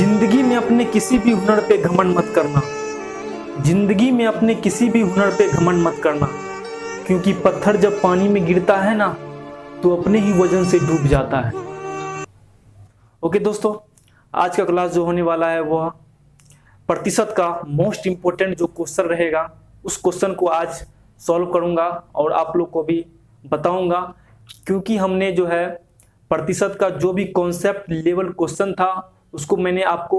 जिंदगी में अपने किसी भी हुनर पे घमंड मत करना। जिंदगी में अपने किसी भी हुनर पे घमंड मत करना, क्योंकि पत्थर जब पानी में गिरता है ना तो अपने ही वजन से डूब जाता है। ओके दोस्तों, आज का क्लास जो होने वाला है वह प्रतिशत का मोस्ट इम्पोर्टेंट जो क्वेश्चन रहेगा उस क्वेश्चन को आज सॉल्व करूंगा और आप लोग को भी बताऊंगा, क्योंकि हमने जो है प्रतिशत का जो भी कॉन्सेप्ट लेवल क्वेश्चन था उसको मैंने आपको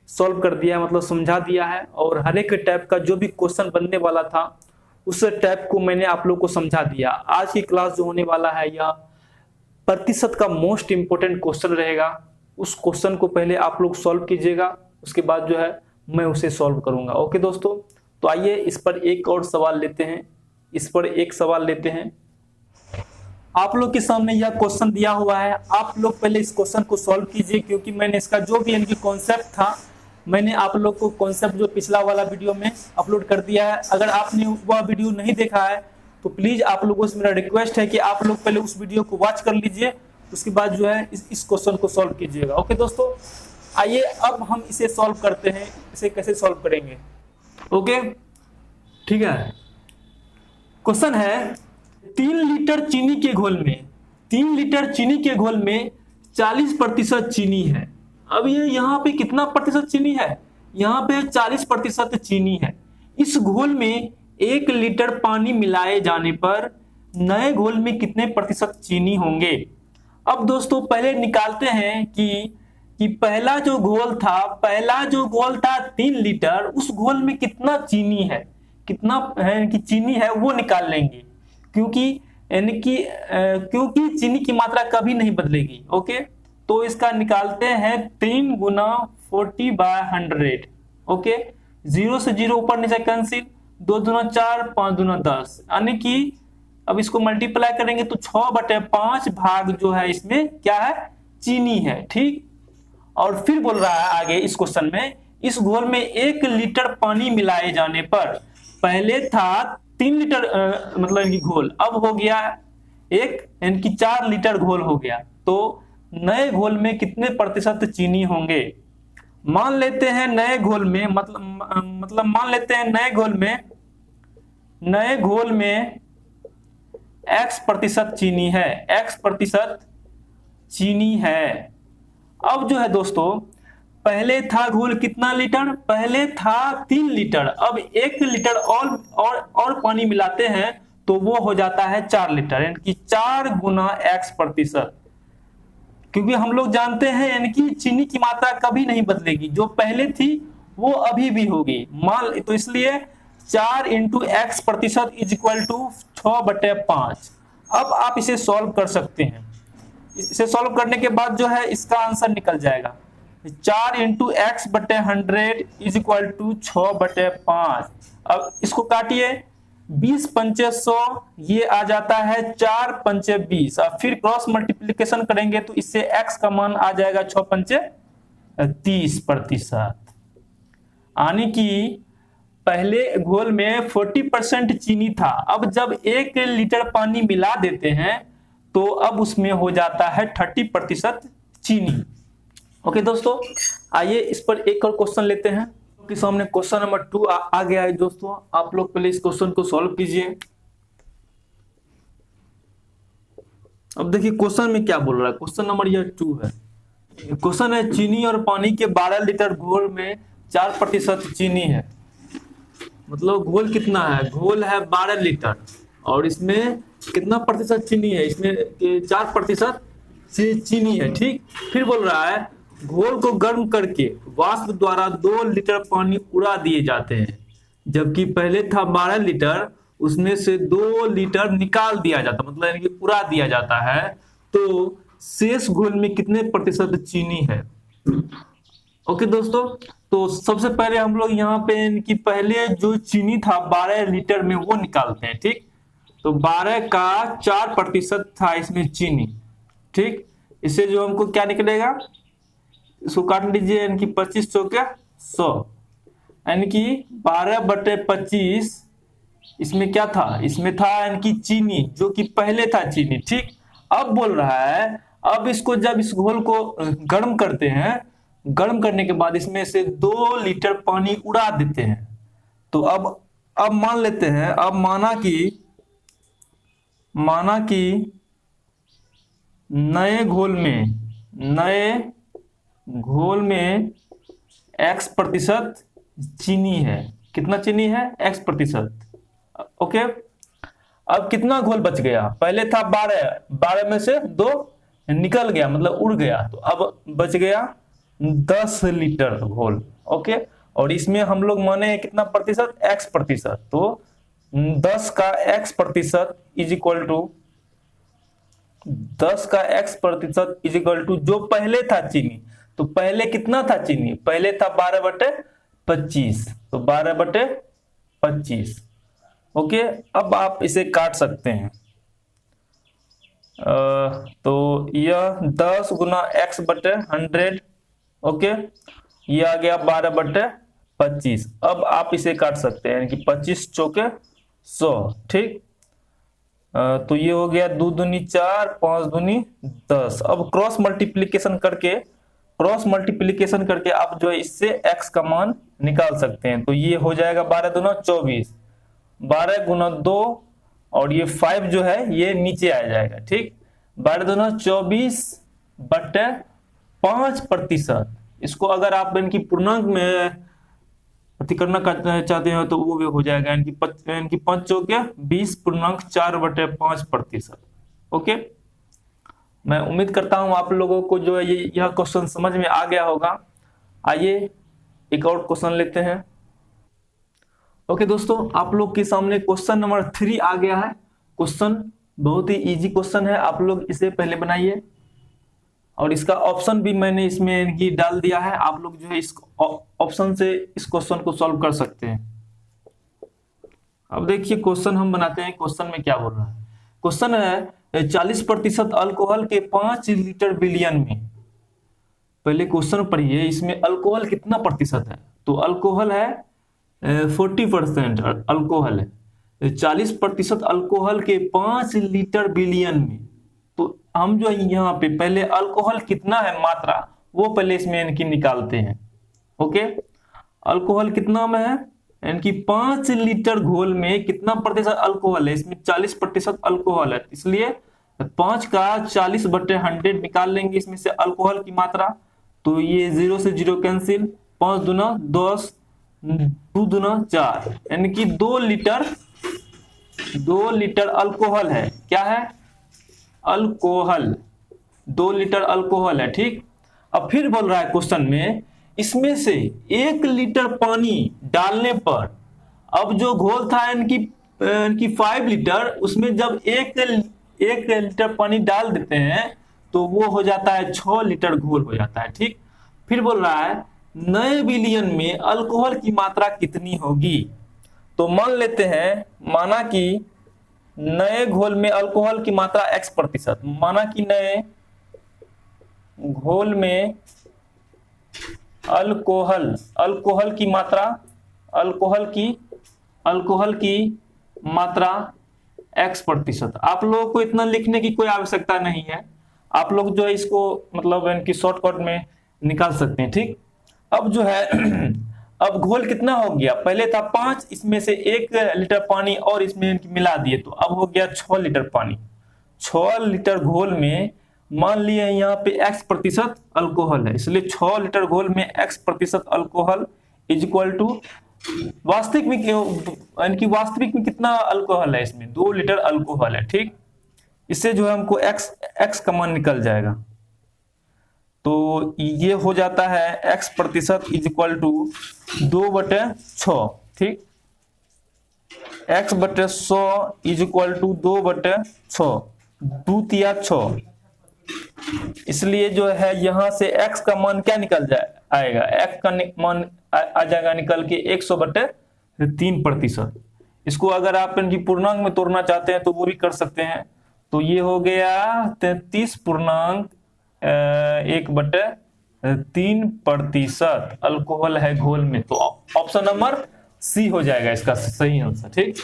सॉल्व कर दिया है, मतलब समझा दिया है। और हर एक टाइप का जो भी क्वेश्चन बनने वाला था उस टाइप को मैंने आप लोग को समझा दिया। आज की क्लास जो होने वाला है यह प्रतिशत का मोस्ट इम्पोर्टेंट क्वेश्चन रहेगा। उस क्वेश्चन को पहले आप लोग सॉल्व कीजिएगा, उसके बाद जो है मैं उसे सॉल्व करूंगा। ओके दोस्तों, तो आइए इस पर एक और सवाल लेते हैं। इस पर एक सवाल लेते हैं। आप लोग के सामने यह क्वेश्चन दिया हुआ है, आप लोग पहले इस क्वेश्चन को सॉल्व कीजिए, क्योंकि मैंने इसका जो भी इनकी कॉन्सेप्ट था मैंने आप लोग को कॉन्सेप्ट जो पिछला वाला वीडियो में अपलोड कर दिया है। अगर आपने वह वीडियो नहीं देखा है तो प्लीज आप लोगों से मेरा रिक्वेस्ट है कि आप लोग पहले उस वीडियो को वॉच कर लीजिए, उसके बाद जो है इस क्वेश्चन को सॉल्व कीजिएगा। ओके दोस्तों, आइए अब हम इसे सॉल्व करते हैं। इसे कैसे सॉल्व करेंगे, ओके ठीक है। क्वेश्चन है 3 लीटर चीनी के घोल में 3 लीटर चीनी के घोल में 40% चीनी है। अब ये यहाँ पे कितना प्रतिशत चीनी है, यहाँ पे 40% चीनी है। इस घोल में 1 लीटर पानी मिलाए जाने पर नए घोल में कितने प्रतिशत चीनी होंगे। अब दोस्तों पहले निकालते हैं कि पहला जो घोल था 3 लीटर, उस घोल में कितना चीनी है, कितना है कि चीनी है वो निकाल लेंगे, क्योंकि चीनी की मात्रा कभी नहीं बदलेगी। ओके, तो इसका निकालते हैं 3 गुना 40/100। ओके, 0 से 0 ऊपर नीचे कैंसिल, 2 दूना 4, 5 दूना 10, यानी कि अब इसको मल्टीप्लाई करेंगे तो 6/5 भाग जो है इसमें क्या है, चीनी है। ठीक, और फिर बोल रहा है आगे इस क्वेश्चन में, इस घोल में 1 लीटर पानी मिलाए जाने पर, पहले था 3 लीटर मतलब इनकी घोल, अब हो गया इनकी 4 लीटर घोल हो गया, तो नए घोल में कितने प्रतिशत चीनी होंगे। मान लेते हैं नए घोल में मतलब मान लेते हैं नए घोल में X प्रतिशत चीनी है, X प्रतिशत चीनी है। अब जो है दोस्तों पहले था घोल कितना लीटर, पहले था 3 लीटर, अब 1 लीटर और पानी मिलाते हैं तो वो हो जाता है 4 लीटर, यानी कि 4 गुना X प्रतिशत। क्योंकि हम लोग जानते हैं यानी कि चीनी की मात्रा कभी नहीं बदलेगी, जो पहले थी वो अभी भी होगी। मान तो इसलिए 4 × X प्रतिशत इज इक्वल टू 6/5। अब आप इसे सॉल्व कर सकते हैं। इसे सॉल्व करने के बाद जो है इसका आंसर निकल जाएगा 4 × X/100 इज इक्वल टू 6/5। अब इसको काटिए, 20 पंचे 100, ये आ जाता है 4 पंचे 20। अब फिर क्रॉस मल्टीप्लिकेशन करेंगे तो इससे X का मान आ जाएगा 6 पंचे 30%। यानी कि पहले घोल में 40% चीनी था, अब जब 1 लीटर पानी मिला देते हैं तो अब उसमें हो जाता है 30% चीनी। ओके दोस्तों, आइए इस पर एक और क्वेश्चन लेते हैं। आपके सामने क्वेश्चन नंबर 2 आ गया है दोस्तों। आप लोग पहले इस क्वेश्चन को सॉल्व कीजिए। अब देखिए क्वेश्चन में क्या बोल रहा है। क्वेश्चन नंबर यह 2 है। क्वेश्चन है चीनी और पानी के 12 लीटर घोल में 4% चीनी है। मतलब घोल कितना है, घोल है 12 लीटर और इसमें कितना प्रतिशत चीनी है, इसमें 4% चीनी है। ठीक, फिर बोल रहा है घोल को गर्म करके वाष्प द्वारा 2 लीटर पानी उड़ा दिए जाते हैं, जबकि पहले था 12 लीटर, उसमें से 2 लीटर निकाल दिया जाता, मतलब यानी कि उड़ा दिया जाता है, तो शेष घोल में कितने प्रतिशत चीनी है। ओके दोस्तों, तो सबसे पहले हम लोग यहाँ पे इनकी पहले जो चीनी था 12 लीटर में वो निकालते हैं। ठीक, तो 12 का 4% था इसमें चीनी। ठीक, इससे जो हमको क्या निकलेगा, इसको काट लीजिए, यानी कि 25 चौके 100, यानी कि 12/25। इसमें क्या था, इसमें था यानी कि चीनी, जो कि पहले था चीनी। ठीक, अब बोल रहा है अब इसको जब इस घोल को गर्म करते हैं गर्म करने के बाद इसमें से 2 लीटर पानी उड़ा देते हैं। तो अब मान लेते हैं, अब माना कि नए घोल में x% चीनी है। कितना चीनी है? x%। ओके, अब कितना घोल बच गया? पहले था 12 में से 2 निकल गया, मतलब उड़ गया, तो अब बच गया 10 लीटर घोल। ओके, और इसमें हम लोग माने हैं कितना प्रतिशत? x%। तो 10 का x% इज इक्वल टू 10 का x% इज इक्वल टू जो पहले था चीनी। तो पहले कितना था चीनी? पहले था 12/25, तो 12/25। ओके, अब आप इसे काट सकते हैं। तो यह 10 गुना x/100। ओके, ये आ गया 12/25। अब आप इसे काट सकते हैं, यानी कि 25 चौके 100। ठीक, तो ये हो गया 2 दूनी 4, 5 दूनी 10। अब क्रॉस मल्टीप्लीकेशन करके आप जो है इससे x का मान निकाल सकते हैं। तो ये हो जाएगा 12 दूना 24, 12 गुना 2, और ये 5 जो है ये नीचे आ जाएगा। ठीक, 12 दूना 24/5%। इसको अगर आप इनकी पूर्णांक में प्रतिगणना करना चाहते हो तो वो भी हो जाएगा, इनकी 5 चौके 20.4/5%। ओके, मैं उम्मीद करता हूं आप लोगों को जो है यह क्वेश्चन समझ में आ गया होगा। आइए एक और क्वेश्चन लेते हैं। ओके दोस्तों, आप लोग के सामने क्वेश्चन नंबर 3 आ गया है। क्वेश्चन बहुत ही इजी क्वेश्चन है, आप लोग इसे पहले बनाइए, और इसका ऑप्शन भी मैंने इसमें ही डाल दिया है। आप लोग जो है इस ऑप्शन से इस क्वेश्चन को सॉल्व कर सकते हैं। अब देखिए क्वेश्चन हम बनाते हैं। क्वेश्चन में क्या बोल रहा है? क्वेश्चन है 40% अल्कोहल के 5 लीटर बिलियन में। पहले क्वेश्चन पढ़िए, इसमें अल्कोहल कितना प्रतिशत है? तो अल्कोहल है 40% अल्कोहल है। 40% अल्कोहल के 5 लीटर बिलियन में, तो हम जो यहाँ पे पहले अल्कोहल कितना है मात्रा, वो पहले इसमें इनकी निकालते हैं। ओके, अल्कोहल कितना में है? इनकी 5 लीटर घोल में कितना प्रतिशत अल्कोहल है? इसमें 40% अल्कोहल है, इसलिए 5 का 40/100 निकाल लेंगे इसमें से अल्कोहल की मात्रा। तो ये 0 से 0 कैंसिल, 5 दूना 10, 2 दूना 4, यानी कि 2 लीटर अल्कोहल है। क्या है? अल्कोहल, 2 लीटर अल्कोहल है। ठीक, अब फिर बोल रहा है क्वेश्चन में, इसमें से 1 लीटर पानी डालने पर, अब जो घोल था इनकी 5 लीटर, उसमें जब 1 लीटर पानी डाल देते हैं तो वो हो जाता है 6 लीटर घोल हो जाता है। ठीक, फिर बोल रहा है नए बिलियन में अल्कोहल की मात्रा कितनी होगी? तो मान लेते हैं, माना कि नए घोल में अल्कोहल की मात्रा x%, माना कि नए घोल में अल्कोहल की मात्रा x%। आप लोगों को इतना लिखने की कोई आवश्यकता नहीं है, आप लोग जो है इसको मतलब इनकी शॉर्टकट में निकाल सकते हैं। ठीक, अब जो है अब घोल कितना हो गया? पहले था 5, इसमें से 1 लीटर पानी और इसमें मिला दिए, तो अब हो गया 6 लीटर पानी। 6 लीटर घोल में मान लिए यहाँ पे x% अल्कोहल है, इसलिए 6 लीटर घोल में x% alcohol is equal to वास्तविक में कितना अल्कोहल है? इसमें 2 लीटर अल्कोहल है। ठीक, इससे जो है हमको x का मान निकल जाएगा। तो ये हो जाता है x% इज इक्वल टू 2/6। ठीक, x/100 इज इक्वल टू 2/6, 2 तिया 6। इसलिए जो है यहां से x का मान क्या निकल आएगा? x का मान आ जाएगा निकल के 100/3%। इसको अगर आप इनकी पूर्णांक में तोड़ना चाहते हैं तो वो भी कर सकते हैं। तो ये हो गया 33.1/3% अल्कोहल है घोल में। तो ऑप्शन नंबर सी हो जाएगा इसका सही आंसर। ठीक,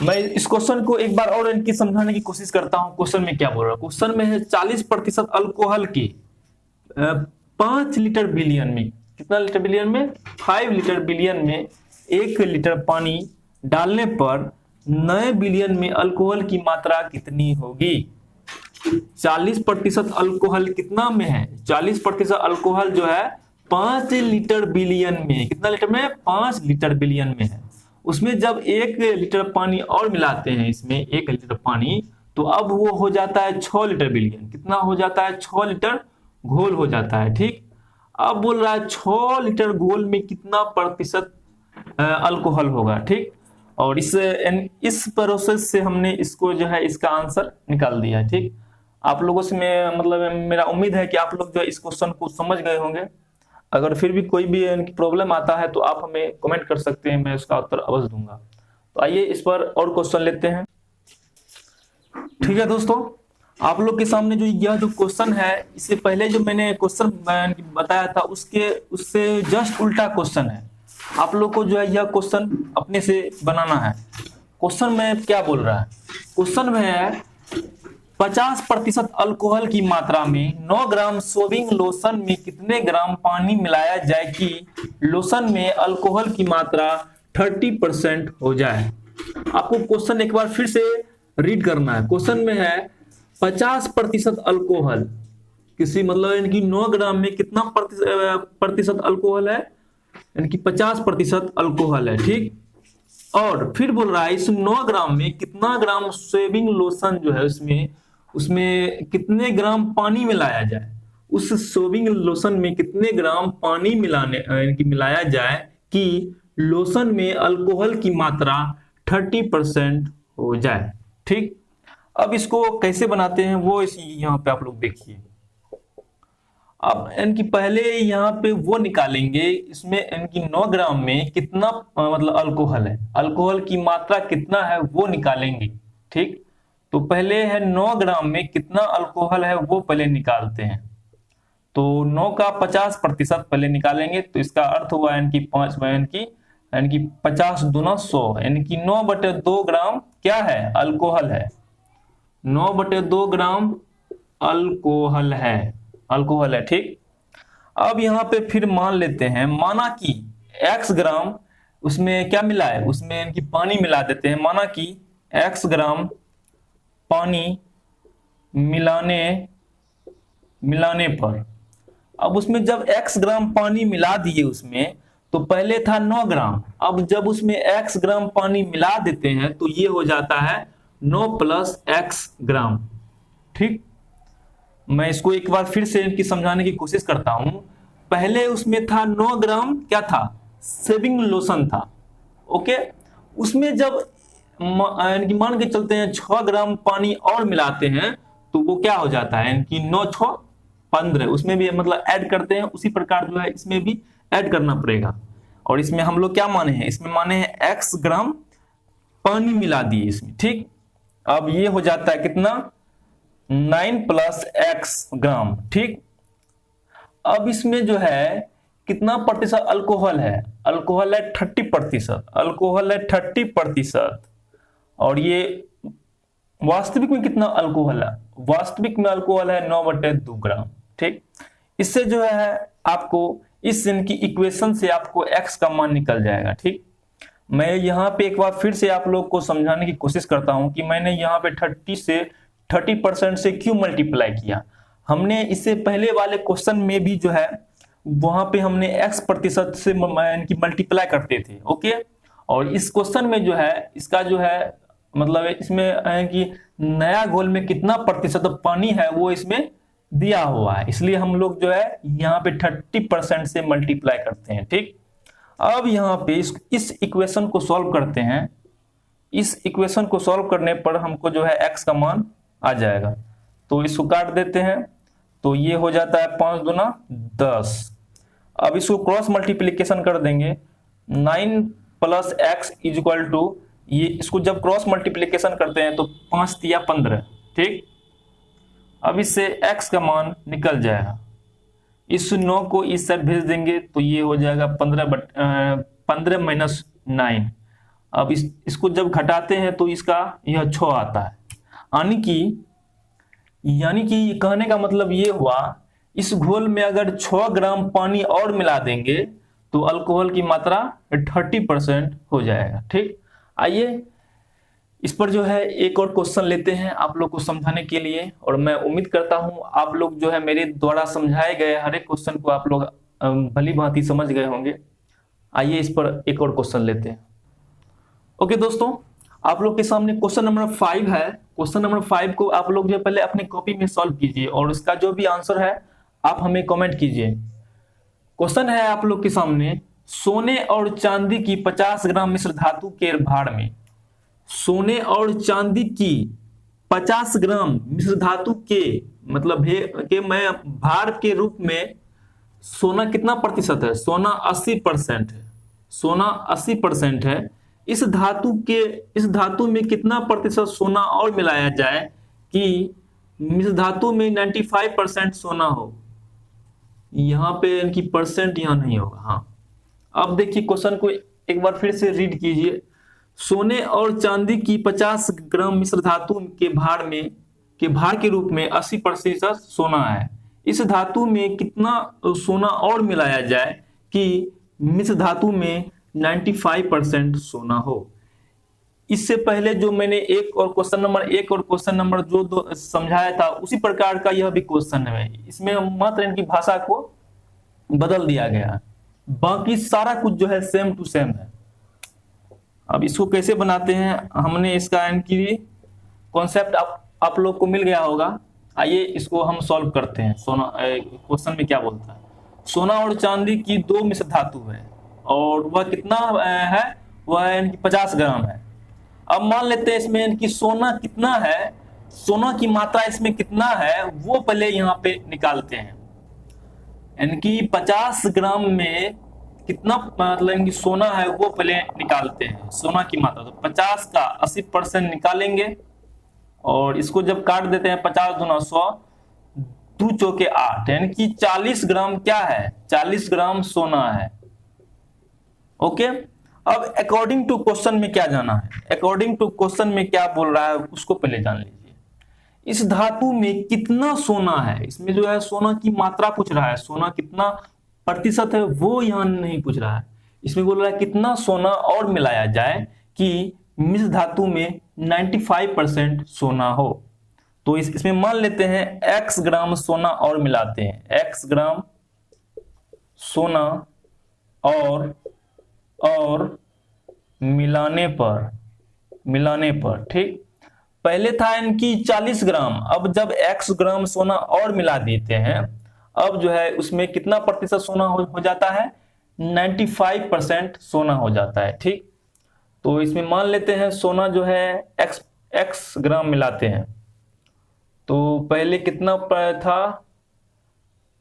मैं इस क्वेश्चन को एक बार और इनकी समझाने की कोशिश करता हूं। क्वेश्चन में क्या बोल रहा है? क्वेश्चन में है 40% अल्कोहल की 5 लीटर बिलियन में, कितना लीटर बिलियन में, 5 लीटर बिलियन में 1 लीटर पानी डालने पर नए बिलियन में अल्कोहल की मात्रा कितनी होगी? 40% अल्कोहल कितना में है? 40% अल्कोहल जो है 5 लीटर बिलियन में, कितना लीटर में? 5 लीटर बिलियन में है। उसमें जब 1 लीटर पानी और मिलाते हैं, इसमें 1 लीटर पानी, तो अब वो हो जाता है 6 लीटर बिलियन। कितना हो जाता है? 6 लीटर घोल हो जाता है। ठीक, अब बोल रहा है 6 लीटर घोल में कितना प्रतिशत अल्कोहल होगा। ठीक, और इस प्रोसेस से हमने इसको जो है इसका आंसर निकाल दिया। ठीक, आप लोगों से मैं मतलब मेरा उम्मीद है कि आप लोग जो इस क्वेश्चन को समझ गए होंगे। अगर फिर भी कोई भी इनकी प्रॉब्लम आता है तो आप हमें कमेंट कर सकते हैं, मैं उसका उत्तर अवश्य दूंगा। तो आइए इस पर और क्वेश्चन लेते हैं। ठीक है दोस्तों, आप लोग के सामने जो यह जो क्वेश्चन है, इससे पहले जो मैंने क्वेश्चन बताया था उससे जस्ट उल्टा क्वेश्चन है। आप लोग को जो है यह क्वेश्चन अपने से बनाना है। क्वेश्चन में क्या बोल रहा है? क्वेश्चन में है 50% अल्कोहल की मात्रा में 9 ग्राम सोविंग लोशन में कितने ग्राम पानी मिलाया जाए कि लोशन में अल्कोहल की मात्रा 30% हो जाए। आपको क्वेश्चन एक बार फिर से रीड करना है। क्वेश्चन में है 50% अल्कोहल, किसी मतलब इनकी 9 ग्राम में कितना प्रतिशत अल्कोहल है? इनकी 50% अल्कोहल है। ठीक, और फिर बोल रहा है इस 9 ग्राम में कितना ग्राम शेविंग लोशन जो है उसमें कितने ग्राम पानी मिलाया जाए। उस शेविंग लोशन में कितने ग्राम पानी मिलाया जाए कि लोशन में अल्कोहल की मात्रा 30% हो जाए। ठीक, अब इसको कैसे बनाते हैं वो यहाँ पे आप लोग देखिए। अब इनकी पहले यहाँ पे वो निकालेंगे, इसमें इनकी 9 ग्राम में कितना मतलब अल्कोहल है, अल्कोहल की मात्रा कितना है वो निकालेंगे। ठीक, तो पहले है 9 ग्राम में कितना अल्कोहल है वो पहले निकालते हैं। तो 9 का 50% पहले निकालेंगे, तो इसका अर्थ हुआ इनकी 5 इनकी 50 दूना 100, इनकी 9/2 ग्राम क्या है? अल्कोहल है। 9/2 ग्राम अल्कोहल है। ठीक, अब यहाँ पे फिर मान लेते हैं, माना कि x ग्राम उसमें क्या मिला है, उसमें इनकी पानी मिला देते हैं। माना कि x ग्राम पानी मिलाने पर, अब उसमें जब x ग्राम पानी मिला दिए उसमें, तो पहले था 9 ग्राम, अब जब उसमें x ग्राम पानी मिला देते हैं तो ये हो जाता है 9 + x ग्राम। ठीक, मैं इसको एक बार फिर से इनकी समझाने की कोशिश करता हूं। पहले उसमें था 9 ग्राम क्या था? शेविंग लोशन था। ओके, उसमें जब इनकी मान के चलते हैं 6 ग्राम पानी और मिलाते हैं तो वो क्या हो जाता है? इनकी 9 × 6 = 15, उसमें भी मतलब ऐड करते हैं, उसी प्रकार जो है इसमें भी ऐड करना पड़ेगा। और इसमें हम लोग क्या माने हैं? इसमें माने हैं x ग्राम पानी मिला दिए इसमें। ठीक, अब ये हो जाता है कितना? 9 + x ग्राम। ठीक, अब इसमें जो है कितना प्रतिशत अल्कोहल है? अल्कोहल है 30%, अल्कोहल है 30%। और ये वास्तविक में कितना अल्कोहल है? वास्तविक में अल्कोहल है 9/2 ग्राम। ठीक, इससे जो है आपको इस इनकी इक्वेशन से आपको x का मान निकल जाएगा। ठीक, मैं यहाँ पे एक बार फिर से आप लोग को समझाने की कोशिश करता हूं कि मैंने यहाँ पे 30% से क्यों मल्टीप्लाई किया। हमने इससे पहले वाले क्वेश्चन में भी जो है वहां पे हमने x% से इनकी मल्टीप्लाई करते थे। ओके, और इस क्वेश्चन में जो है इसका जो है मतलब इसमें है कि नया घोल में कितना प्रतिशत पानी है वो इसमें दिया हुआ है, इसलिए हम लोग जो है यहाँ पे 30% से मल्टीप्लाई करते हैं। ठीक, अब यहाँ पे इस इक्वेशन को सॉल्व करते हैं। इस इक्वेशन को सॉल्व करने पर हमको जो है x का मान आ जाएगा, तो इसको काट देते हैं, तो ये हो जाता है 5 दूना 10। अब इसको क्रॉस मल्टीप्लीकेशन कर देंगे, 9 + x = ये, इसको जब क्रॉस मल्टीप्लीकेशन करते हैं तो 5 × 3 = 15। ठीक, अब इससे x का मान निकल जाएगा। इस 9 को इस साइड भेज देंगे तो ये हो जाएगा 15 - 9। अब इसको जब घटाते हैं तो इसका यह 6 आता है। यानी कि कहने का मतलब ये हुआ, इस घोल में अगर 6 ग्राम पानी और मिला देंगे तो अल्कोहल की मात्रा 30% हो जाएगा। ठीक, आइए इस पर जो है एक और क्वेश्चन लेते हैं आप लोग को समझाने के लिए, और मैं उम्मीद करता हूं आप लोग जो है मेरे द्वारा समझाए गए हर एक क्वेश्चन को आप लोग भली भांति समझ गए होंगे। आइए इस पर एक और क्वेश्चन लेते हैं। ओके दोस्तों, आप लोग के सामने क्वेश्चन नंबर 5 है। क्वेश्चन नंबर 5 को आप लोग जो पहले अपने कॉपी में सॉल्व कीजिए और इसका जो भी आंसर है आप हमें कमेंट कीजिए। क्वेश्चन है आप लोग के सामने, सोने और चांदी की 50 ग्राम मिश्र धातु के भार में, सोने और चांदी की 50 ग्राम मिश्र धातु के मतलब के मैं भार के रूप में सोना कितना प्रतिशत है? सोना 80% है। सोना 80% है। इस धातु में कितना प्रतिशत सोना और मिलाया जाए कि मिश्र धातु में 95% सोना हो? यहाँ पे इनकी परसेंट यहाँ नहीं होगा। हाँ, अब देखिए क्वेश्चन को एक बार फिर से रीड कीजिए। सोने और चांदी की 50 ग्राम मिश्र धातु के भार के रूप में 80% सोना है। इस धातु में कितना सोना और मिलाया जाए कि मिश्र धातु में 95% सोना हो? इससे पहले जो मैंने एक और क्वेश्चन नंबर 1 और क्वेश्चन नंबर जो 2 समझाया था उसी प्रकार का यह भी क्वेश्चन है। इसमें मात्र इनकी भाषा को बदल दिया गया है, बाकी सारा कुछ जो है सेम टू सेम है। अब इसको कैसे बनाते हैं, हमने इसका इनकी कॉन्सेप्ट आप लोग को मिल गया होगा। आइए इसको हम सॉल्व करते हैं। सोना क्वेश्चन में क्या बोलता है? सोना और चांदी की 2 मिश्र धातु है और वह कितना है? वह इनकी 50 ग्राम है। अब मान लेते हैं इसमें इनकी सोना कितना है, सोना की मात्रा इसमें कितना है वो पहले यहाँ पे निकालते हैं। इनकी 50 ग्राम में कितना मतलब इनकी सोना है वो पहले निकालते हैं, सोना की मात्रा। तो 50 का 80% निकालेंगे और इसको जब काट देते हैं 50 दूना 100, 2 चौके 8, यानी कि 40 ग्राम क्या है? 40 ग्राम सोना है। ओके, अब अकॉर्डिंग टू क्वेश्चन में क्या जाना है? अकॉर्डिंग टू क्वेश्चन में क्या बोल रहा है उसको पहले जान लीजिए। इस धातु में कितना सोना है? इसमें जो है सोना की मात्रा पूछ रहा है, सोना कितना प्रतिशत है वो यहाँ नहीं पूछ रहा है। इसमें बोल रहा है कितना सोना और मिलाया जाए कि मिश्र धातु में 95% सोना हो। तो इसमें मान लेते हैं x ग्राम सोना और मिलाते हैं। x ग्राम सोना और मिलाने पर ठीक, पहले था इनकी 40 ग्राम, अब जब x ग्राम सोना और मिला देते हैं अब जो है उसमें कितना प्रतिशत सोना हो जाता है? 95% सोना हो जाता है। ठीक, तो इसमें मान लेते हैं सोना जो है x ग्राम मिलाते हैं तो पहले कितना था?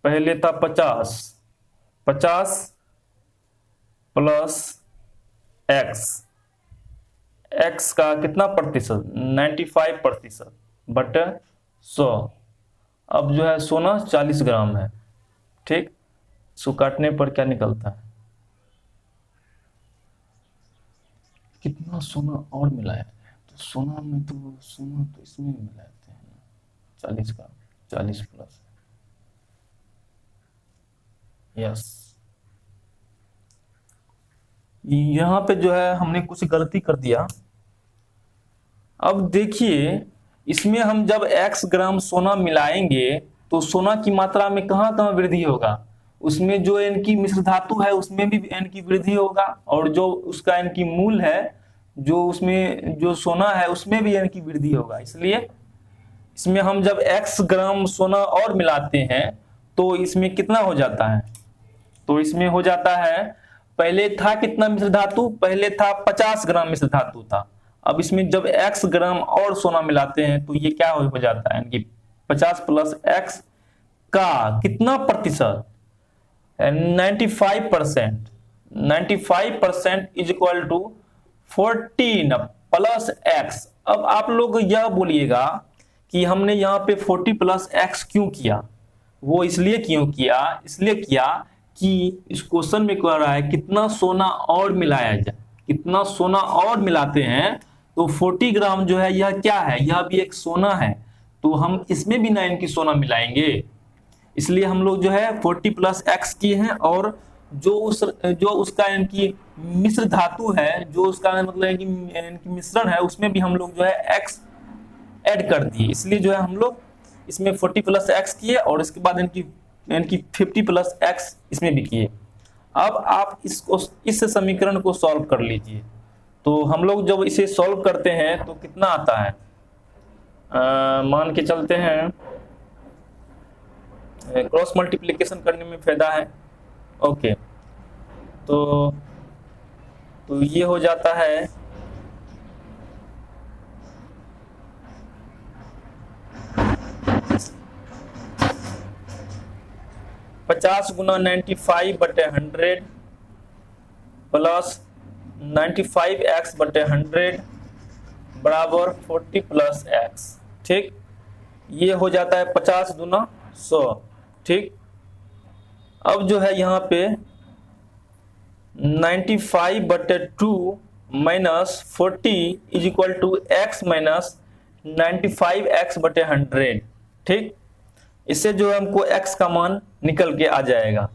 पहले था 50 प्लस x का कितना प्रतिशत? 95% बटे 100। अब जो है सोना 40 ग्राम है। ठीक, इसको काटने पर क्या निकलता है? कितना सोना और मिलाया है? तो सोना तो इसमें मिलाते हैं 40 ग्राम, 40 प्लस यस। यहां पे जो है हमने कुछ गलती कर दिया। अब देखिए इसमें हम जब x ग्राम सोना मिलाएंगे तो सोना की मात्रा में कहां वृद्धि होगा? उसमें जो इनकी मिश्र धातु है उसमें भी इनकी वृद्धि होगा और जो उसका इनकी मूल है जो उसमें जो सोना है उसमें भी इनकी वृद्धि होगा। इसलिए इसमें हम जब x ग्राम सोना और मिलाते हैं तो इसमें कितना हो जाता है? तो इसमें हो जाता है, पहले था कितना मिश्र धातु? पहले था 50 ग्राम मिश्र धातु था। अब इसमें जब x ग्राम और सोना मिलाते हैं तो ये क्या हो जाता है? यानी 50 प्लस x का कितना प्रतिशत? 95%। 95% is equal to 14 plus x। अब आप लोग यह बोलिएगा कि हमने यहाँ पे 40 प्लस x क्यों किया? वो इसलिए किया कि इस क्वेश्चन में कह रहा है कितना सोना और मिलाया जाए। कितना सोना और मिलाते हैं तो 40 ग्राम जो है यह क्या है? यह भी एक सोना है, तो हम इसमें भी 9 की सोना मिलाएंगे। इसलिए हम लोग जो है 40 प्लस एक्स किए हैं, और जो उसका यानी कि मिश्र धातु है, जो उसका मतलब यानी कि मिश्रण है, उसमें भी हम लोग जो है एक्स ऐड कर दिए। इसलिए जो है हम लोग इसमें 40 प्लस एक्स किए, और इसके बाद यानी कि 50 प्लस एक्स इसमें भी किए। अब आप इस समीकरण को सॉल्व कर लीजिए। तो हम लोग जब इसे सॉल्व करते हैं तो कितना आता है, मान के चलते हैं, क्रॉस मल्टीप्लिकेशन करने में फायदा है। ओके, तो ये हो जाता है 50 गुना 95/100 प्लस 95x/100 बराबर 40 प्लस एक्स। ठीक, ये हो जाता है 50 गुना 100। ठीक, अब जो है यहाँ पे 95/2 minus 40 is equal to x minus 95x/100। ठीक, इससे जो है हमको x का मान निकल के आ जाएगा।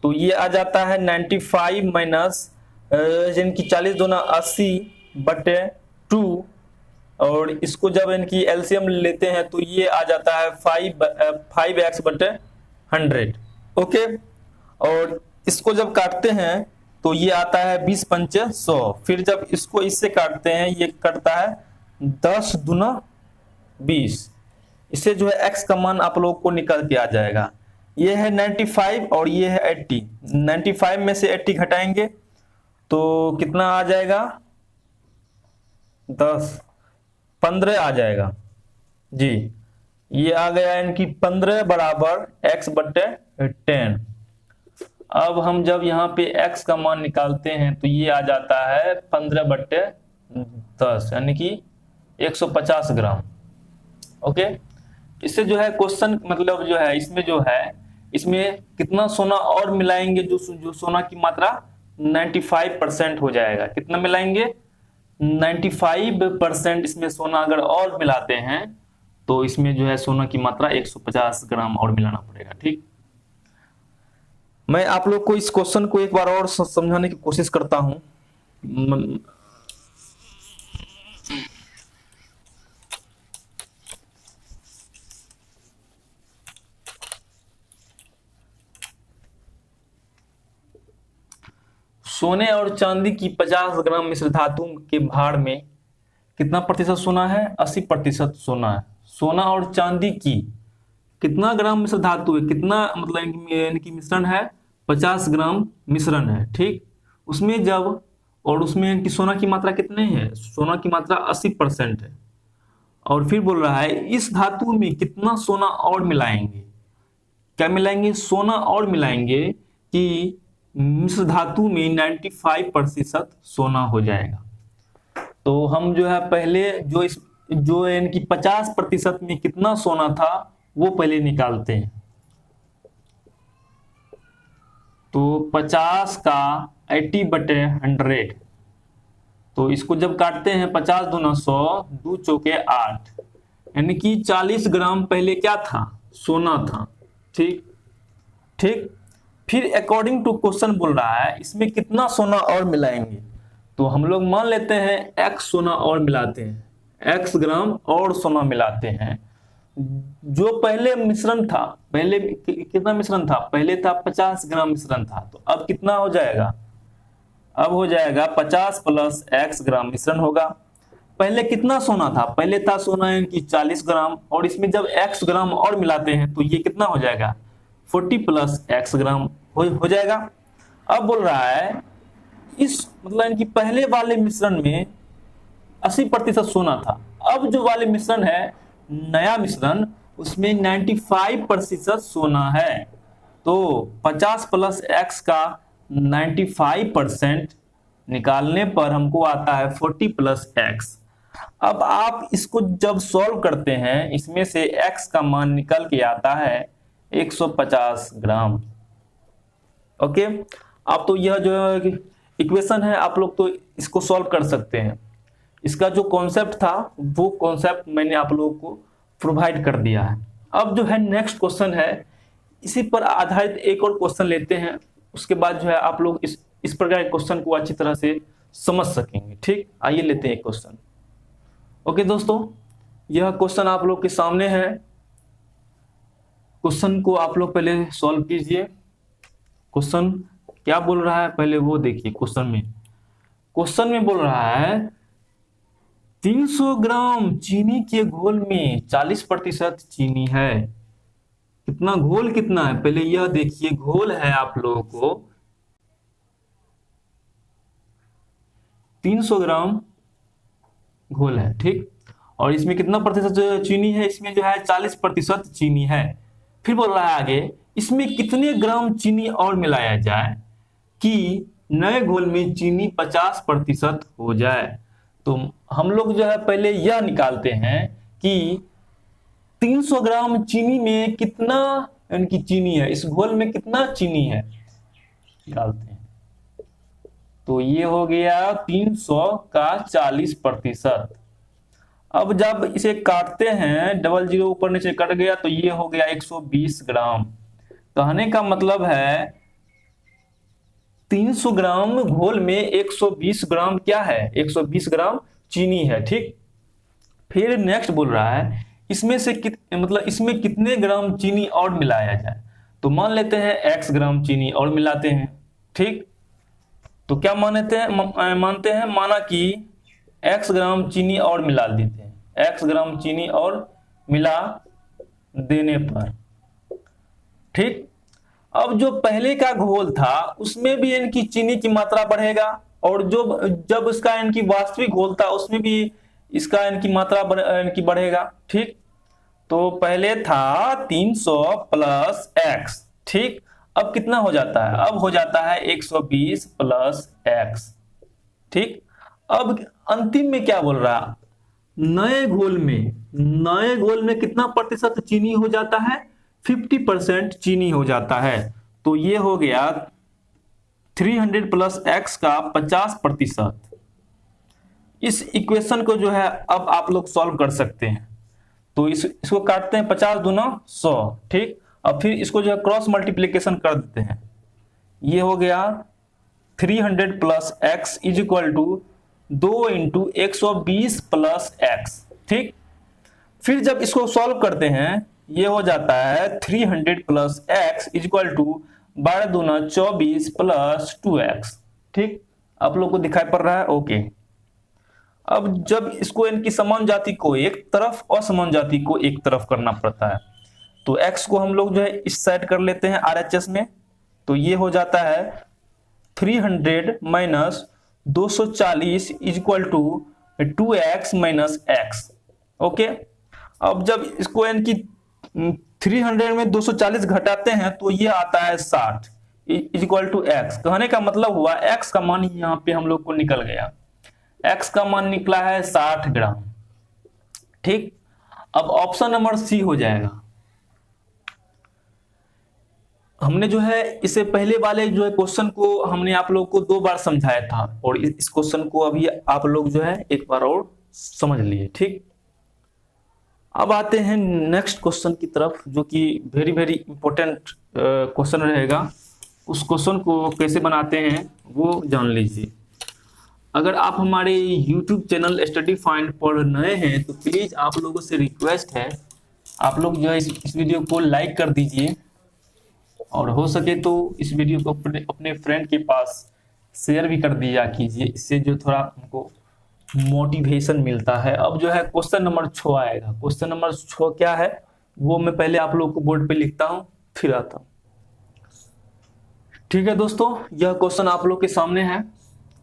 तो ये आ जाता है 95 माइनस यानी 40 दूना 80/2, और इसको जब इनकी एलसीएम लेते हैं तो ये आ जाता है 5x/100। ओके, और इसको जब काटते हैं तो ये आता है 20 पंचे 100। फिर जब इसको इससे काटते हैं ये कटता है 10 दूना 20। इससे जो है x का मान आप लोग को निकल के आ जाएगा। ये है 95 और ये है 80। 95 में से 80 घटाएंगे तो कितना आ जाएगा, 15 आ जाएगा जी। ये आ गया इनकी 15 बराबर x/10। अब हम जब यहाँ पे x का मान निकालते हैं तो ये आ जाता है 15/10 यानी कि 150 ग्राम। ओके, इससे जो है क्वेश्चन मतलब जो है इसमें कितना सोना और मिलाएंगे, जो सोना की मात्रा 95% हो जाएगा। कितना मिलाएंगे, 95% इसमें सोना अगर और मिलाते हैं तो इसमें जो है सोना की मात्रा 150 ग्राम और मिलाना पड़ेगा। ठीक, मैं आप लोग को इस क्वेश्चन को एक बार और समझाने की कोशिश करता हूं। सोने और चांदी की 50 ग्राम मिश्र धातु के भार में कितना प्रतिशत सोना है, 80% सोना है। सोना और चांदी की कितना ग्राम मिश्र धातु है, कितना मतलब इनकी मिश्रण है, 50 ग्राम मिश्रण है। ठीक, उसमें जब और उसमें इनकी सोना की मात्रा कितने है, सोना की मात्रा 80% है। और फिर बोल रहा है इस धातु में कितना सोना और मिलाएंगे, क्या मिलाएंगे, सोना और मिलाएंगे कि मिश्र धातु में 95% सोना हो जाएगा। तो हम जो है पहले जो इनकी 50% में कितना सोना था वो पहले निकालते हैं। तो 50 का 80/100, तो इसको जब काटते हैं 50 दूना 100, 2 चौके 8, यानी कि 40 ग्राम पहले क्या था, सोना था। ठीक, फिर अकॉर्डिंग टू क्वेश्चन बोल रहा है इसमें कितना सोना और मिलाएंगे। तो हम लोग मान लेते हैं x सोना और मिलाते हैं, x ग्राम और सोना मिलाते हैं। जो पहले मिश्रण था, पहले कितना मिश्रण था, पहले था 50 ग्राम मिश्रण था। तो अब कितना हो जाएगा, अब हो जाएगा 50 प्लस x ग्राम मिश्रण होगा। पहले कितना सोना था, पहले था सोना इनकी 40 ग्राम, और इसमें जब x ग्राम और मिलाते हैं तो ये कितना हो जाएगा, 40 प्लस x ग्राम हो जाएगा। अब बोल रहा है इस मतलब इनकी पहले वाले मिश्रण में 80% सोना था। अब जो वाले मिश्रण है, नया मिश्रण, उसमें 95% सोना है। तो 50 प्लस x का 95% निकालने पर हमको आता है 40 प्लस x। अब आप इसको जब सॉल्व करते हैं, इसमें से x का मान निकल के आता है 150 ग्राम। ओके, आप तो यह जो इक्वेशन है आप लोग तो इसको सॉल्व कर सकते हैं। इसका जो कॉन्सेप्ट था वो कॉन्सेप्ट मैंने आप लोगों को प्रोवाइड कर दिया है। अब जो है नेक्स्ट क्वेश्चन है, इसी पर आधारित एक और क्वेश्चन लेते हैं, उसके बाद जो है आप लोग इस प्रकार के क्वेश्चन को अच्छी तरह से समझ सकेंगे। ठीक, आइए लेते हैं एक क्वेश्चन। ओके दोस्तों, यह क्वेश्चन आप लोग के सामने है। क्वेश्चन को आप लोग पहले सॉल्व कीजिए। क्वेश्चन क्या बोल रहा है पहले वो देखिए। क्वेश्चन में बोल रहा है 300 ग्राम चीनी के घोल में 40% चीनी है। कितना घोल कितना है पहले यह देखिए। घोल है आप लोगों को 300 ग्राम घोल है, ठीक। और इसमें कितना प्रतिशत चीनी है? इसमें जो है 40% चीनी है। फिर बोल रहा है आगे, इसमें कितने ग्राम चीनी और मिलाया जाए कि नए घोल में चीनी 50% हो जाए। तो हम लोग जो है पहले यह निकालते हैं कि 300 ग्राम चीनी में कितना यानी चीनी है, इस घोल में कितना चीनी है निकालते हैं। तो ये हो गया 300 का 40%। अब जब इसे काटते हैं, डबल जीरो ऊपर नीचे कट गया तो ये हो गया 120 ग्राम। कहने का मतलब है 300 ग्राम घोल में 120 ग्राम क्या है? 120 ग्राम चीनी है, ठीक। फिर नेक्स्ट बोल रहा है इसमें से मतलब इसमें कितने ग्राम चीनी और मिलाया जाए। तो मान लेते हैं x ग्राम चीनी और मिलाते हैं, ठीक। तो क्या मानते हैं माना कि x ग्राम चीनी और मिला देते हैं। x ग्राम चीनी और मिला देने पर, ठीक। अब जो पहले का घोल था उसमें भी इनकी चीनी की मात्रा बढ़ेगा, और जो जब इसका इनकी वास्तविक घोल था उसमें भी इसका इनकी मात्रा इनकी बढ़ेगा, ठीक। तो पहले था 300 प्लस x, ठीक। अब कितना हो जाता है? अब हो जाता है 120 प्लस x, ठीक। अब अंतिम में क्या बोल रहा? नए घोल में कितना प्रतिशत चीनी हो जाता है? 50% चीनी हो जाता है। तो ये हो गया 300 प्लस x का 50%। इस इक्वेशन को जो है अब आप लोग सॉल्व कर सकते हैं। तो इसको काटते हैं, 50 दूना 100, ठीक। अब फिर इसको जो है क्रॉस मल्टीप्लीकेशन कर देते हैं। ये हो गया 300 plus x is equal to 2 × 120 plus x, ठीक। फिर जब इसको सॉल्व करते हैं ये हो जाता है 300 plus x is equal to 12 दूना 24 प्लस 2x, ठीक। आप लोग को दिखाई पड़ रहा है? ओके। अब जब इसको इनकी समान जाति को एक तरफ और समान जाति को एक तरफ करना पड़ता है, तो x को हम लोग जो है इस साइड कर लेते हैं RHS में। तो ये हो जाता है 300 minus 240 is equal to 2x minus x, okay. अब जब इसको इनकी 300 में 240 घटाते हैं तो ये आता है 60 इज इक्वल टू x। कहने का मतलब हुआ x का मान यहाँ पे हम लोग को निकल गया। x का मान निकला है 60 ग्राम, ठीक। अब ऑप्शन नंबर सी हो जाएगा। हमने जो है इससे पहले वाले जो है क्वेश्चन को हमने आप लोग को 2 बार समझाया था, और इस क्वेश्चन को अभी आप लोग जो है एक बार और समझ लिए, ठीक। अब आते हैं नेक्स्ट क्वेश्चन की तरफ, जो कि वेरी वेरी इंपॉर्टेंट क्वेश्चन रहेगा। उस क्वेश्चन को कैसे बनाते हैं वो जान लीजिए। अगर आप हमारे YouTube चैनल स्टडी फाइंड पर नए हैं तो प्लीज़ आप लोगों से रिक्वेस्ट है, आप लोग जो है इस वीडियो को लाइक कर दीजिए, और हो सके तो इस वीडियो को अपने फ्रेंड के पास शेयर भी कर दिया कीजिए। इससे जो थोड़ा हमको मोटिवेशन मिलता है। अब जो है क्वेश्चन नंबर 6 आएगा। क्वेश्चन नंबर 6 क्या है वो मैं पहले आप लोगों को बोर्ड पे लिखता हूँ फिर आता हूँ, ठीक है दोस्तों। यह क्वेश्चन आप लोग के सामने है।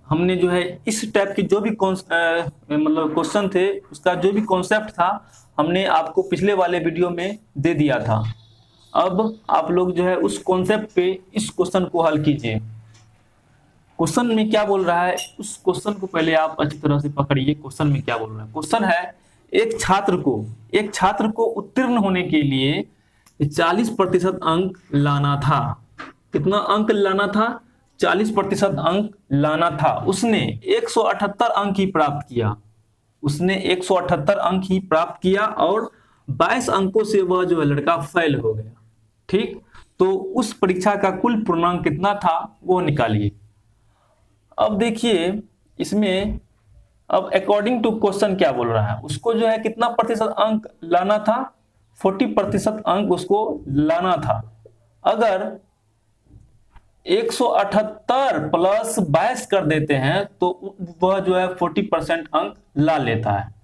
हमने जो है इस टाइप के जो भी मतलब क्वेश्चन थे उसका जो भी कॉन्सेप्ट था हमने आपको पिछले वाले वीडियो में दे दिया था। अब आप लोग जो है उस कॉन्सेप्ट पे इस क्वेश्चन को हल कीजिए। क्वेश्चन में क्या बोल रहा है उस क्वेश्चन को पहले आप अच्छी तरह से पकड़िए। क्वेश्चन में क्या बोल रहा है? क्वेश्चन है एक छात्र को उत्तीर्ण होने के लिए 40% अंक लाना था। कितना अंक लाना था? 40% अंक लाना था। उसने 178 अंक ही प्राप्त किया। उसने 178 अंक ही प्राप्त किया और 22 अंकों से वह जो है लड़का फेल हो गया। ठीक, तो उस परीक्षा का कुल पूर्णांक कितना था वो निकालिए। अब देखिए इसमें, अब अकॉर्डिंग टू क्वेश्चन क्या बोल रहा है, उसको जो है कितना प्रतिशत अंक लाना था, 40% अंक उसको लाना था। अगर 178 प्लस 22 कर देते हैं तो वह जो है 40% अंक ला लेता है।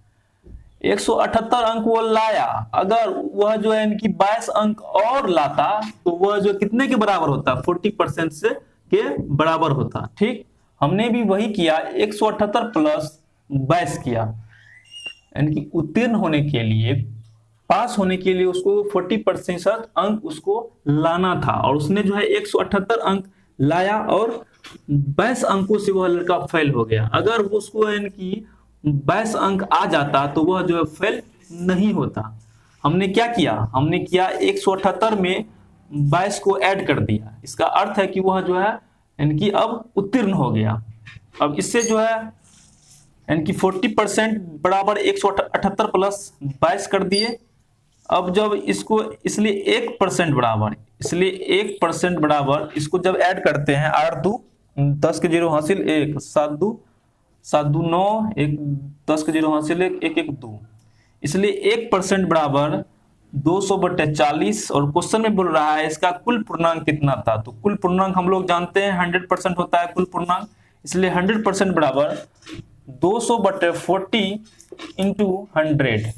178 अंक वो लाया, अगर वह जो है इनकी 22 अंक और लाता तो वह जो कितने के बराबर होता, 40% से के बराबर होता। ठीक, हमने भी वही किया, 178 प्लस 22 किया, यानी कि उत्तीर्ण होने के लिए, पास होने के लिए उसको 40% अंक उसको लाना था, और उसने जो है 178 अंक लाया और 22 अंकों से वह लड़का फेल हो गया। अगर उसको यानी कि 22 अंक आ जाता तो वह जो है फेल नहीं होता। हमने क्या किया, हमने किया 178 में 22 को ऐड कर दिया, इसका अर्थ है कि वह जो है यानी कि अब उत्तीर्ण हो गया। अब इससे जो है यानी कि 40% बराबर 178 प्लस 22 कर दिए। अब जब इसको, इसलिए 1% बराबर, इसलिए 1% बराबर इसको जब ऐड करते हैं, 8 2 10 के 0 हासिल 1, 7 2 9, 1 10 के 0 हासिल 1 1 1 2, इसलिए 1% बराबर 200/40। और क्वेश्चन में बोल रहा है इसका कुल पूर्णांक कितना था, तो कुल पूर्णांक हम लोग जानते हैं 100% होता है कुल पूर्णांक, इसलिए 100% बराबर 200/40 इंटू 100।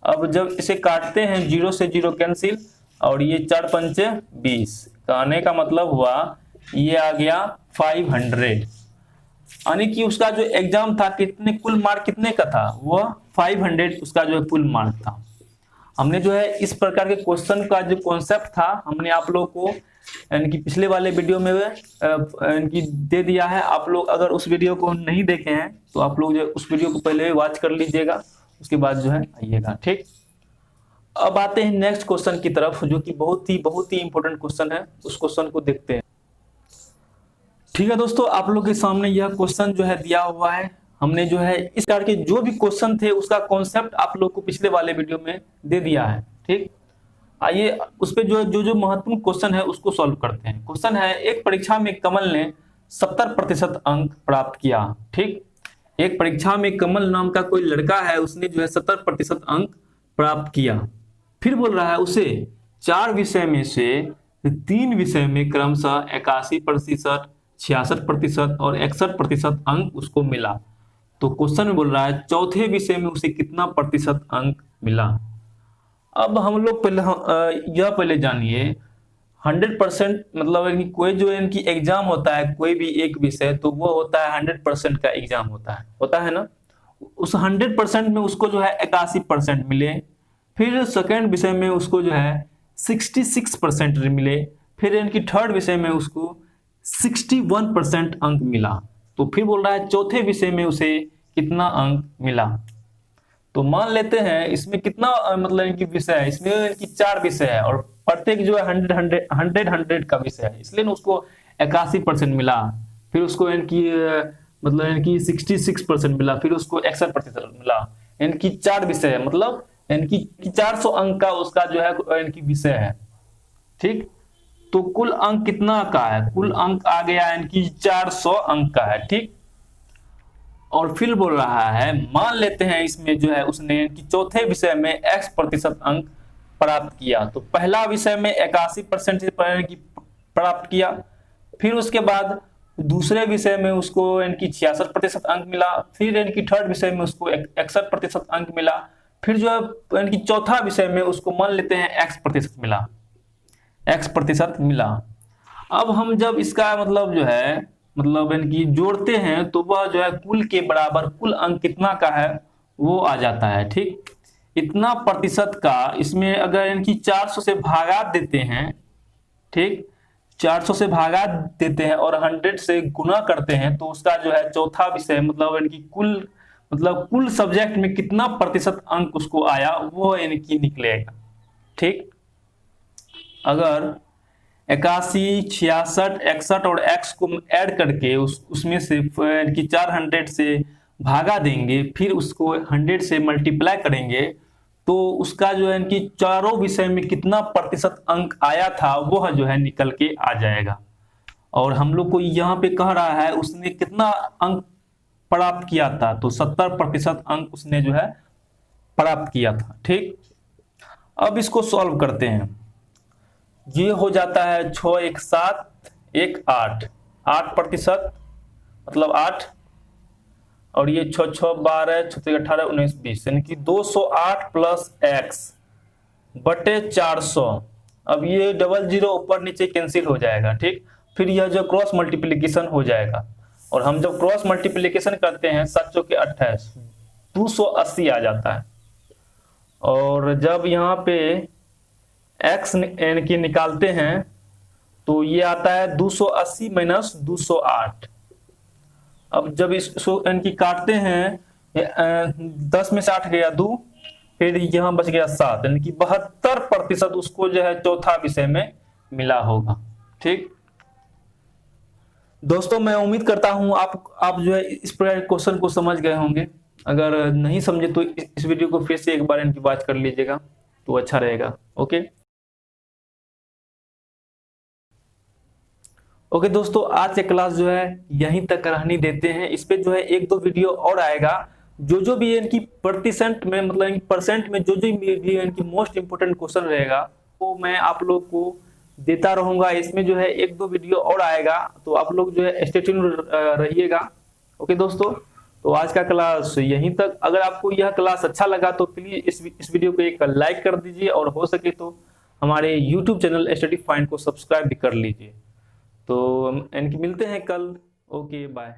अब जब इसे काटते हैं 0 से 0 कैंसिल, और ये 4 पंचे 20, कहने का मतलब हुआ ये आ गया 500, यानी कि उसका जो एग्जाम था कितने, कुल मार्क कितने का था, वह 500 उसका जो है कुल मार्क था। हमने जो है इस प्रकार के क्वेश्चन का जो कॉन्सेप्ट था हमने आप लोगों को यानी कि पिछले वाले वीडियो में यानी कि दे दिया है। आप लोग अगर उस वीडियो को नहीं देखे हैं तो आप लोग जो उस वीडियो को पहले वॉच कर लीजिएगा, उसके बाद जो है आइएगा। ठीक, अब आते हैं नेक्स्ट क्वेश्चन की तरफ, जो कि बहुत ही इंपॉर्टेंट क्वेश्चन है, उस क्वेश्चन को देखते हैं। ठीक है दोस्तों, आप लोग के सामने यह क्वेश्चन जो है दिया हुआ है। हमने जो है इस प्रकार के जो भी क्वेश्चन थे उसका कॉन्सेप्ट आप लोग को पिछले वाले वीडियो में दे दिया है। ठीक, आइए उस पे जो महत्वपूर्ण क्वेश्चन है उसको सॉल्व करते हैं। क्वेश्चन है, एक परीक्षा में कमल ने 70% अंक प्राप्त किया। ठीक, एक परीक्षा में कमल नाम का कोई लड़का है, उसने जो है 70% अंक प्राप्त किया। फिर बोल रहा है उसे 4 विषय में से 3 विषय में क्रमशः 81%, 66% और 61% अंक उसको मिला। तो क्वेश्चन में बोल रहा है चौथे विषय में उसे कितना प्रतिशत अंक मिला। अब हम लोग यह पहले जानिए, 100% मतलब कोई जो इनकी एग्जाम होता है कोई भी एक विषय, तो वो होता है 100% का एग्जाम होता है ना। उस 100% में उसको जो है 81% मिले, फिर सेकेंड विषय में उसको जो है 66% मिले, फिर इनकी थर्ड विषय में उसको 61% अंक मिला। तो फिर बोल रहा है चौथे विषय में उसे कितना अंक मिला। तो मान लेते हैं इसमें कितना मतलब इनकी विषय है, इसमें इनकी 4 विषय है और प्रत्येक जो है 100 का विषय है, इसलिए ना उसको 81% मिला। फिर उसको इनकी मतलब इनकी 66% मिला, फिर उसको 61% मिला। इनकी 4 विषय है, मतलब इनकी 400 अंक का उसका जो है इनकी विषय है। ठीक, तो कुल अंक कितना का है, कुल अंक आ गया इनकी 400 अंक का है। ठीक, और फिर बोल रहा है मान लेते हैं इसमें जो है उसने कि चौथे विषय में x% अंक प्राप्त किया। तो पहला विषय में 81% प्राप्त किया, फिर उसके बाद दूसरे विषय में उसको इनकी 66% अंक मिला, फिर इनकी थर्ड विषय में उसको 61% अंक मिला, फिर जो है इनकी चौथा विषय में उसको मान लेते हैं x% मिला। अब हम जब इसका मतलब जो है मतलब इनकी जोड़ते हैं तो वह जो है कुल के बराबर कुल अंक कितना का है वो आ जाता है। ठीक, इतना प्रतिशत का, इसमें अगर इनकी 400 से भागा देते हैं, ठीक 400 से भागा देते हैं और 100 से गुना करते हैं, तो उसका जो है चौथा विषय मतलब इनकी कुल सब्जेक्ट में कितना प्रतिशत अंक उसको आया वो इनकी निकलेगा। ठीक, अगर 81, 66, 61 और x को ऐड करके उसमें से इनकी 400 से भागा देंगे, फिर उसको 100 से मल्टीप्लाई करेंगे, तो उसका जो है इनकी चारों विषय में कितना प्रतिशत अंक आया था वह जो है निकल के आ जाएगा। और हम लोग को यहाँ पे कह रहा है उसने कितना अंक प्राप्त किया था, तो 70% अंक उसने जो है प्राप्त किया था। ठीक, अब इसको सॉल्व करते हैं। ये हो जाता है 6 1 7 1 8, 8% मतलब 8, और ये 6 6 12 6 18 19 20, यानी कि 208 प्लस x बटे 400। अब ये डबल जीरो ऊपर नीचे कैंसिल हो जाएगा। ठीक, फिर यह जो क्रॉस मल्टीप्लिकेशन हो जाएगा, और हम जब क्रॉस मल्टीप्लिकेशन करते हैं 7 चौके 28, 280 आ जाता है। और जब यहाँ पे x यानी कि निकालते हैं तो ये आता है 280 माइनस 208। अब जब इसको इनकी काटते हैं 10 में से 8 गया 2, फिर यहाँ बच गया 7, यानी कि 72% उसको जो है चौथा विषय में मिला होगा। ठीक दोस्तों, मैं उम्मीद करता हूं आप जो है इस प्रकार क्वेश्चन को समझ गए होंगे। अगर नहीं समझे तो इस वीडियो को फिर से एक बार इनकी बात कर लीजिएगा तो अच्छा रहेगा। ओके दोस्तों, आज के क्लास जो है यहीं तक रहने देते हैं। इस पे जो है एक दो वीडियो और आएगा, जो भी इनकी प्रतिशत में मतलब परसेंट में जो भी इनकी मोस्ट इंपोर्टेंट क्वेश्चन रहेगा वो मैं आप लोग को देता रहूंगा। इसमें जो है एक दो वीडियो और आएगा, तो आप लोग जो है स्टे ट्यून रहिएगा। ओके दोस्तों, तो आज का क्लास यहीं तक। अगर आपको यह क्लास अच्छा लगा तो प्लीज इस वीडियो को एक लाइक कर दीजिए, और हो सके तो हमारे यूट्यूब चैनल स्टडी फाइंड को सब्सक्राइब भी कर लीजिए। तो इनकी मिलते हैं कल। Okay bye.